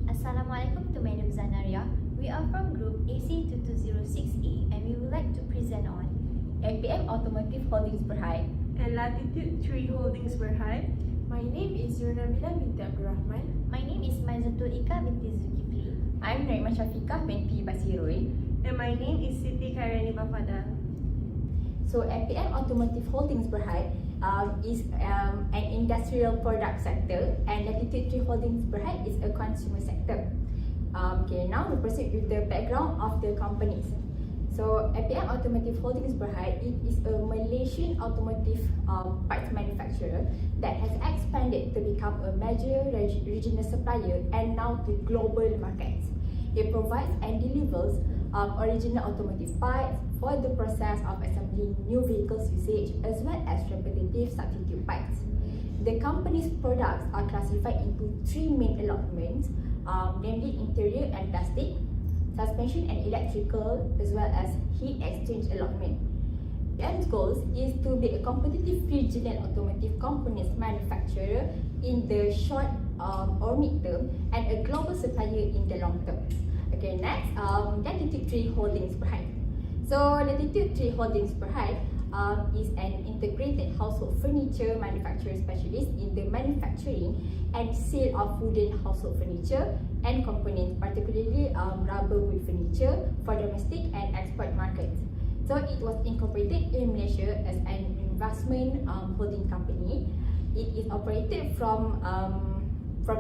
Assalamualaikum to my name is Zanaria. We are from group AC2206A and we would like to present on APM Automotive Holdings Bhd and Latitude 3 Holdings Bhd. My name is Yurnabila binti Abdul Rahman. My name is Maizatul Ika binti Zulkifli. I'm Naimah Syafiqah binti Basirul. And my name is Siti Kairani Bafada. So APM Automotive Holdings Bhd is an industrial product sector, and Latitude 3 Holdings Bhd is a consumer sector. Now we proceed with the background of the companies. So APM Automotive Holdings Bhd, it is a Malaysian automotive parts manufacturer that has expanded to become a major regional supplier and now to global markets. It provides and delivers original automotive parts for the process of assembling new vehicles usage as well as repetitive substitute parts. The company's products are classified into three main allotments, namely interior and plastic, suspension and electrical, as well as heat exchange allotment. APM's goals is to be a competitive regional automotive components manufacturer in the short or mid-term and a global supplier in the long term. Next, Latitude 3 Holdings Bhd. So Latitude 3 Holdings Bhd is an integrated household furniture manufacturer specialist in the manufacturing and sale of wooden household furniture and components, particularly rubber wood furniture for domestic and export markets. So it was incorporated in Malaysia as an investment holding company. It is operated from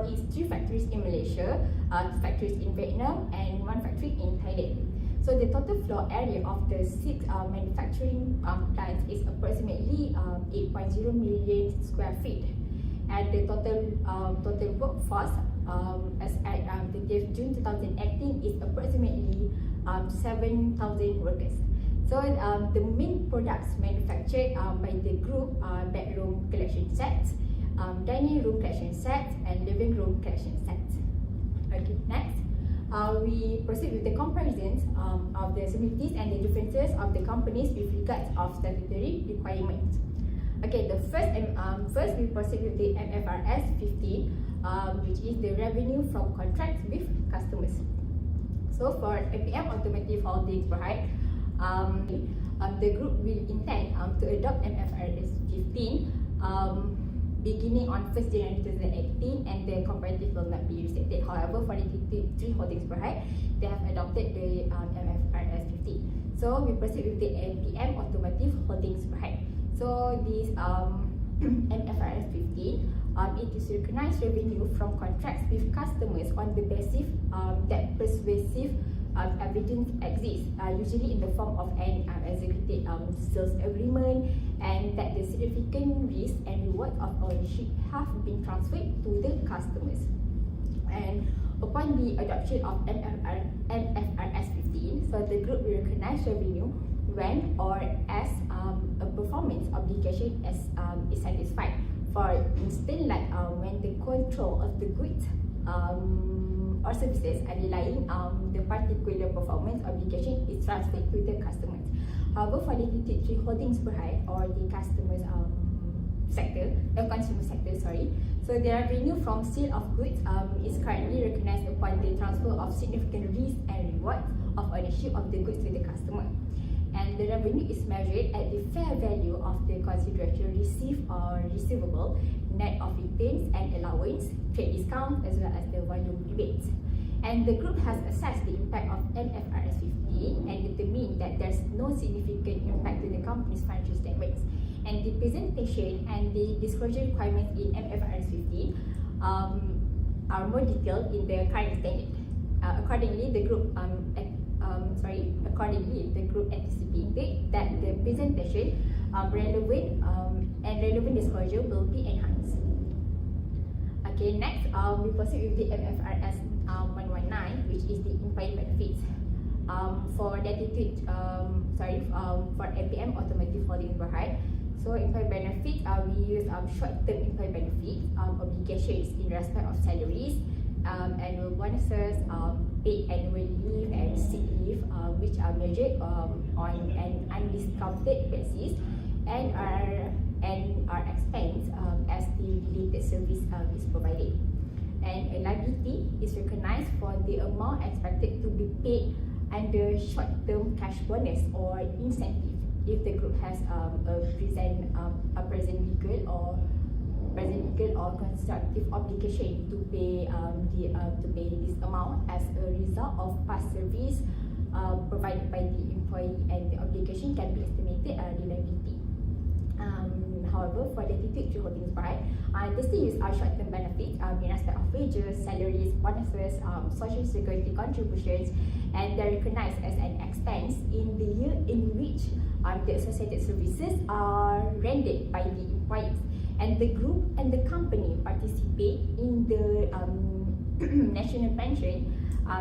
its three factories in Malaysia, two factories in Vietnam and one factory in Thailand. So the total floor area of the six manufacturing plants is approximately 8.0 million square feet, and the total workforce as at 30th June 2018 is approximately 7,000 workers. So the main products manufactured by the group are bedroom collection sets, dining room collection sets, and living room collection sets. Next, we proceed with the comparisons of the similarities and the differences of the companies with regards of statutory requirements. First we proceed with the MFRS 15, which is the revenue from contracts with customers. So for APM Automotive Holdings Bhd, the group will intend to adopt MFRS 15 beginning on 1st January 2018, and the comparative will not be restated. However, for the 3 Holdings Bhd, they have adopted the MFRS 15. So we proceed with the APM Automotive Holdings Bhd. So this MFRS 15, it is recognized revenue from contracts with customers on the basis that persuasive evidence exists, usually in the form of an executed sales agreement, and that the significant risk and reward of ownership have been transferred to the customers. And upon the adoption of MFRS 15, so the group will recognize revenue when or as a performance obligation is satisfied. For instance, like when the control of the goods or services underlying the particular performance obligation is transferred to the customers. However, for Latitude 3 Holdings Bhd, or the customers sector, the consumer sector, so the revenue from sale of goods is currently recognized upon the transfer of significant risk and reward of ownership of the goods to the customer. And the revenue is measured at the fair value of the consideration received or receivable, net of returns and allowance, trade discount, as well as the volume rebates. And the group has assessed the impact of MFRS 15 and determined that there's no significant impact to the company's financial statements. And the presentation and the disclosure requirements in MFRS 15 are more detailed in the current standard. Accordingly, the group anticipated that the presentation relevant disclosure will be enhanced. Next, we proceed with the MFRS 119, which is the employee benefits. For Latitude, for APM Automotive Holdings Bhd, so employee benefits, we use short-term employee benefits obligations in respect of salaries, annual bonuses, paid annual leave and sick leave, which are measured on an undiscounted basis and are expensed as the related service is provided. And a liability is recognized for the amount expected to be paid under short-term cash bonus or incentive if the group has a present legal or constructive obligation to pay this amount as a result of past service provided by the employee, and the obligation can be estimated liability. However, for Latitude 3 Holdings Bhd, they still use our short-term benefits in respect of wages, salaries, bonuses, social security contributions, and they're recognized as an expense in the year in which the associated services are rendered by the employees. And the group and the company participate in the national pension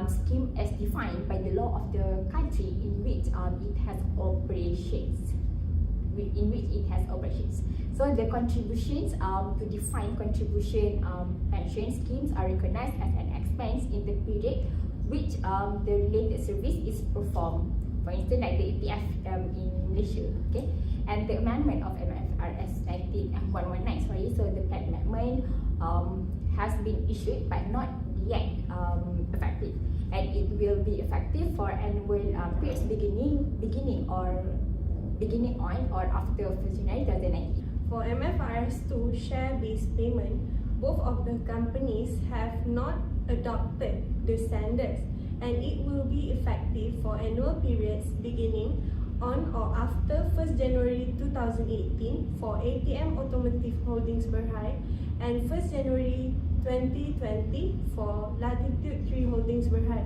scheme as defined by the law of the country in which it has operations. So the contributions to defined contribution pension schemes are recognized as an expense in the period which the related service is performed. For instance, like the APF in Malaysia, okay? And the amendment of MFRS 119, so the plan amendment has been issued but not yet effective, and it will be effective for annual periods beginning on or after 1st January 2019. For MFRS 2 share-based payment, both of the companies have not adopted the standards, and it will be effective for annual periods beginning on or after 1st January 2018 for APM Holdings Bhd and 1st January 2020 for Latitude 3 Holdings Bhd.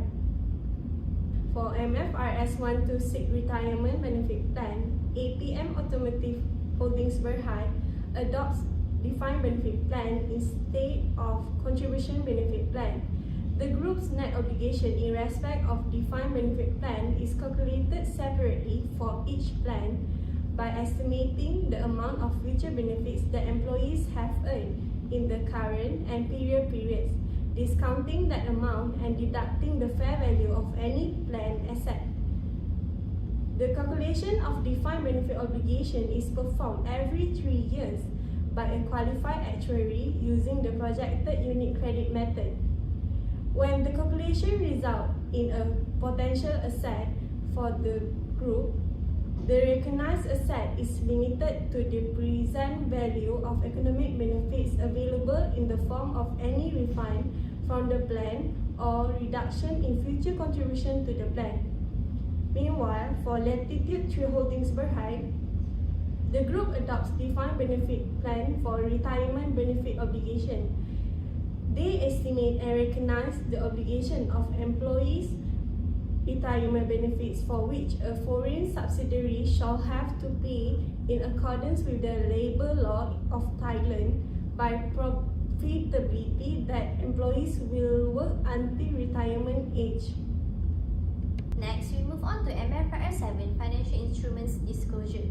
For MFRS 126 Retirement Benefit Plan, APM Holdings Bhd adopts defined benefit plan instead of contribution benefit plan. The group's net obligation in respect of defined benefit plan is calculated separately for each plan by estimating the amount of future benefits that employees have earned in the current and prior periods, discounting that amount and deducting the fair value of any plan asset. The calculation of defined benefit obligation is performed every 3 years by a qualified actuary using the projected unit credit method. When the calculation results in a potential asset for the group, the recognized asset is limited to the present value of economic benefits available in the form of any refund from the plan or reduction in future contribution to the plan. Meanwhile, for Latitude 3 Holdings Bhd, the group adopts defined benefit plan for retirement benefit obligation. They estimate and recognize the obligation of employees' retirement benefits for which a foreign subsidiary shall have to pay in accordance with the labour law of Thailand by profitability that employees will work until retirement age. Next, we move on to MFRS 7 Financial Instruments Disclosure.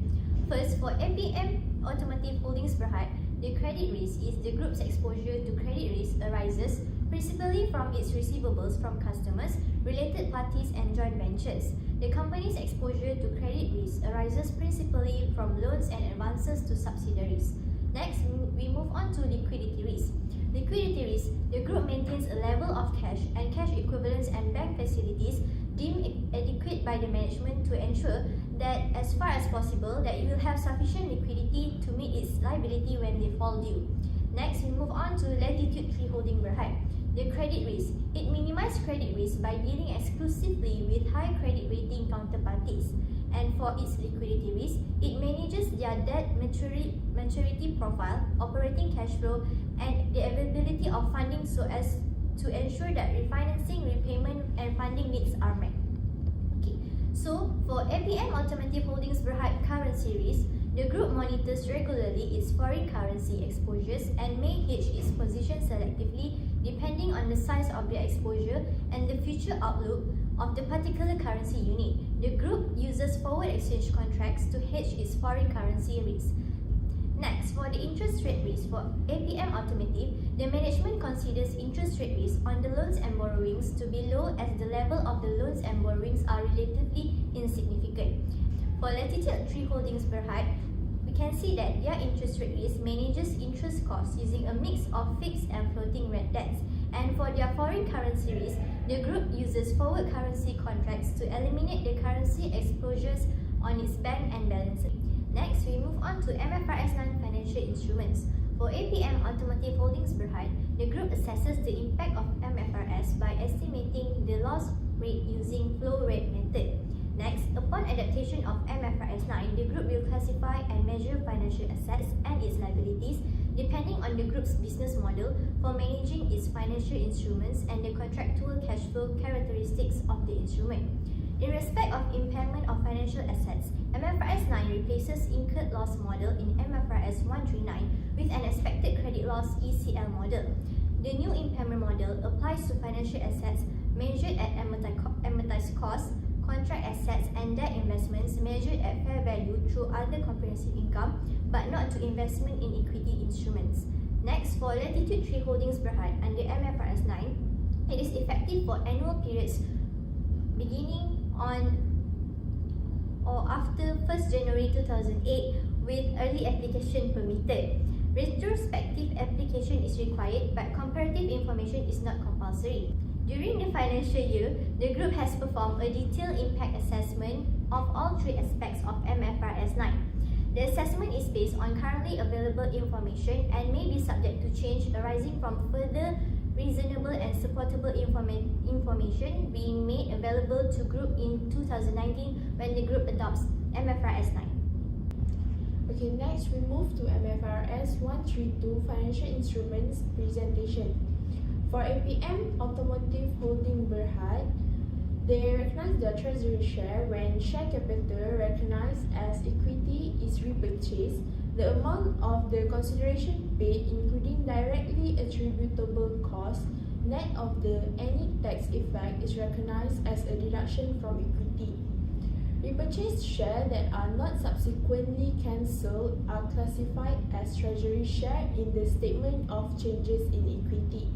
First, for APM Holdings Bhd, the credit risk is the group's exposure to credit risk arises principally from its receivables from customers, related parties and joint ventures. The company's exposure to credit risk arises principally from loans and advances to subsidiaries. Next, we move on to liquidity risk. Liquidity risk, the group maintains a level of cash and cash equivalents and bank facilities deemed adequate by the management to ensure that as far as possible that it will have sufficient liquidity to meet its liability when they fall due. Next, we move on to Latitude 3 Holdings Bhd. The credit risk, it minimizes credit risk by dealing exclusively with high credit rating counterparties. And for its liquidity risk, it manages their debt maturity profile, operating cash flow, and the availability of funding so as to ensure that refinancing, repayment, and funding needs are met. Okay, so for APM Holdings Bhd currency risk, the group monitors regularly its foreign currency exposures and may hedge its position selectively depending on the size of the exposure and the future outlook of the particular currency unit. The group uses forward exchange contracts to hedge its foreign currency risk. Next, for the interest rate risk for APM Automotive, the management considers interest rate risk on the loans and borrowings to be low as the level of the loans and borrowings are relatively insignificant. For Latitude 3 Holdings Bhd, we can see that their interest rate risk manages interest costs using a mix of fixed and floating rate debts. And for their their foreign currency risk, the group uses forward currency contracts to eliminate the currency exposures on its bank and balances. Next, we move on to MFRS non-financial instruments. For APM Automotive Holdings Bhd, the group assesses the impact of MFRS by estimating the loss rate using flow rate method. Next, upon adaptation of MFRS 9, the group will classify and measure financial assets and its liabilities depending on the group's business model for managing its financial instruments and the contractual cash flow characteristics of the instrument. In respect of impairment of financial assets, MFRS 9 replaces incurred loss model in MFRS 139 with an expected credit loss ECL model. The new impairment model applies to financial assets measured at amortized cost, contract assets and debt investments measured at fair value through other comprehensive income, but not to investment in equity instruments. Next, for Latitude Tree Holdings Bhd under MFRS 9, it is effective for annual periods beginning on or after 1st January 2008 with early application permitted. Retrospective application is required, but comparative information is not compulsory. During the financial year, the group has performed a detailed impact assessment of all three aspects of MFRS 9. The assessment is based on currently available information and may be subject to change arising from further reasonable and supportable information being made available to group in 2019 when the group adopts MFRS 9. Okay, next we move to MFRS 132 Financial Instruments Presentation. For APM Automotive Holdings Bhd, they recognize the treasury share when share capital recognized as equity is repurchased. The amount of the consideration paid, including directly attributable costs, net of the any tax effect, is recognized as a deduction from equity. Repurchased shares that are not subsequently cancelled are classified as treasury share in the statement of changes in equity.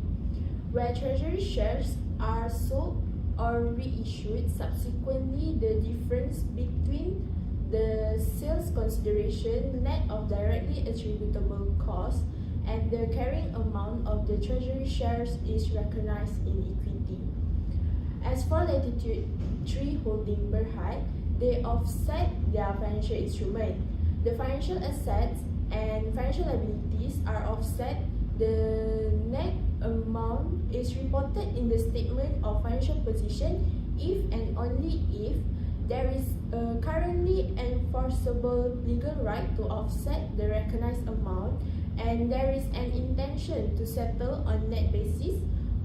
Where treasury shares are sold or reissued subsequently, the difference between the sales consideration net of directly attributable costs and the carrying amount of the treasury shares is recognized in equity. As for Latitude Tree Holdings Bhd, they offset their financial instrument. The financial assets and financial liabilities are offset. The net amount is reported in the statement of financial position if and only if there is a currently enforceable legal right to offset the recognized amount and there is an intention to settle on net basis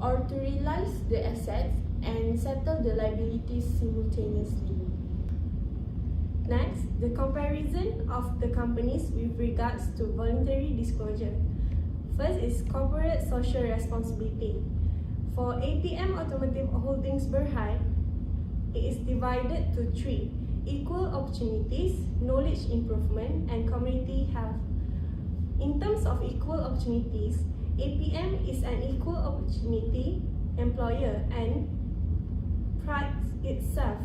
or to realize the assets and settle the liabilities simultaneously. Next, the comparison of the companies with regards to voluntary disclosure. First is corporate social responsibility. For APM Automotive Holdings Bhd, it is divided to three: equal opportunities, knowledge improvement, and community health. In terms of equal opportunities, APM is an equal opportunity employer and prides itself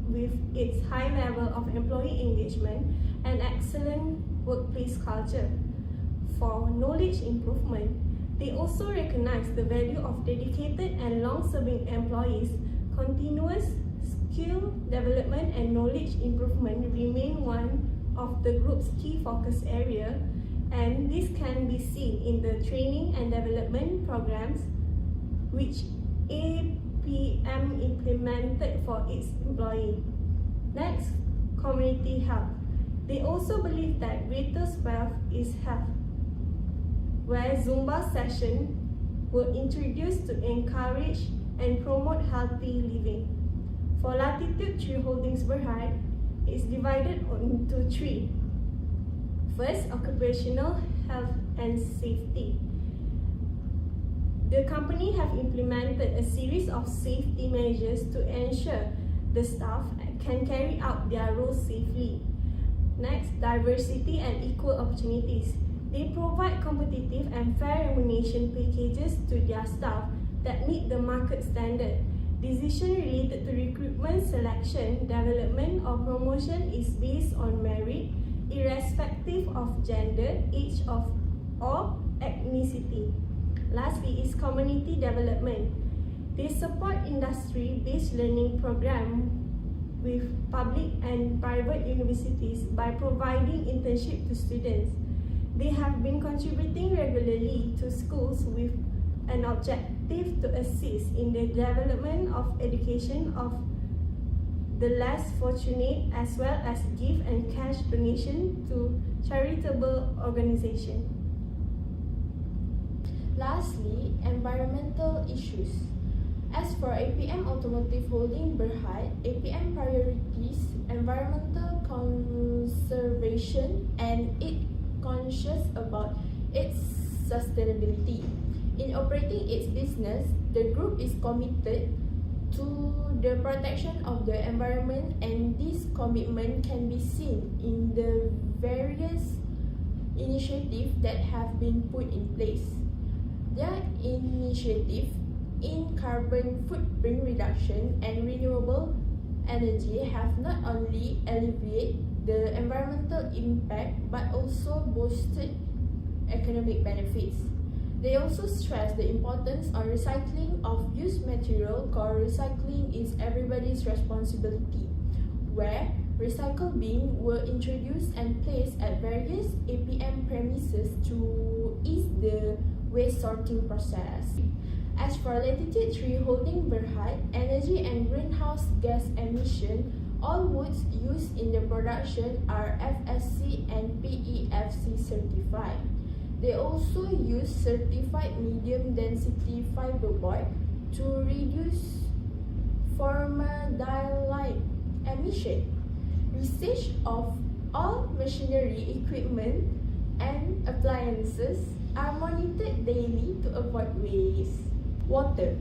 with its high level of employee engagement and excellent workplace culture. For knowledge improvement, they also recognize the value of dedicated and long-serving employees. Continuous skill development and knowledge improvement remain one of the group's key focus area, and this can be seen in the training and development programs which APM implemented for its employees. Next, community health. They also believe that greater wealth is health, where Zumba sessions were introduced to encourage and promote healthy living. For Latitude Tree Holdings Bhd, it is divided into three. First, occupational health and safety. The company have implemented a series of safety measures to ensure the staff can carry out their roles safely. Next, diversity and equal opportunities. They provide competitive and fair remuneration packages to their staff that meet the market standard. Decision related to recruitment, selection, development, or promotion is based on merit, irrespective of gender, age, or ethnicity. Lastly is community development. They support industry-based learning program with public and private universities by providing internship to students. They have been contributing regularly to schools with an objective to assist in the development of education of the less fortunate, as well as give and cash donation to charitable organizations. Lastly, environmental issues. As for APM Automotive Holdings Bhd, APM priorities environmental conservation and it conscious about its sustainability. In operating its business, the group is committed to the protection of the environment, and this commitment can be seen in the various initiatives that have been put in place. Their initiative in carbon footprint reduction and renewable energy have not only alleviated the environmental impact but also boosted economic benefits. They also stress the importance on recycling of used material, cause recycling is everybody's responsibility, where recycle bins were introduced and placed at various APM premises to ease the waste sorting process. As for Latitude 3 Holdings Bhd, energy and greenhouse gas emission, all woods used in the production are FSC and PEFC certified. They also use certified medium density fiberboard to reduce formaldehyde emission. Usage of all machinery, equipment, and appliances are monitored daily to avoid waste. Water.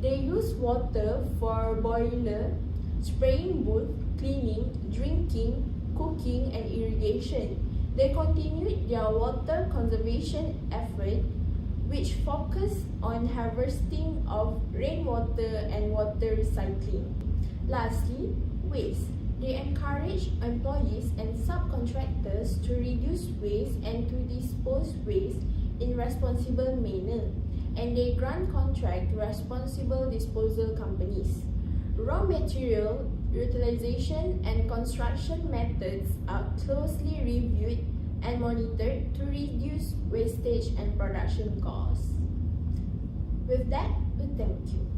They use water for boiler, spraying booth, cleaning, drinking, cooking, and irrigation. They continued their water conservation effort, which focus on harvesting of rainwater and water recycling. Lastly, waste. They encourage employees and subcontractors to reduce waste and to dispose waste in responsible manner, and they grant contract to responsible disposal companies. Raw material utilization and construction methods are closely reviewed and monitored to reduce wastage and production costs. With that, we thank you.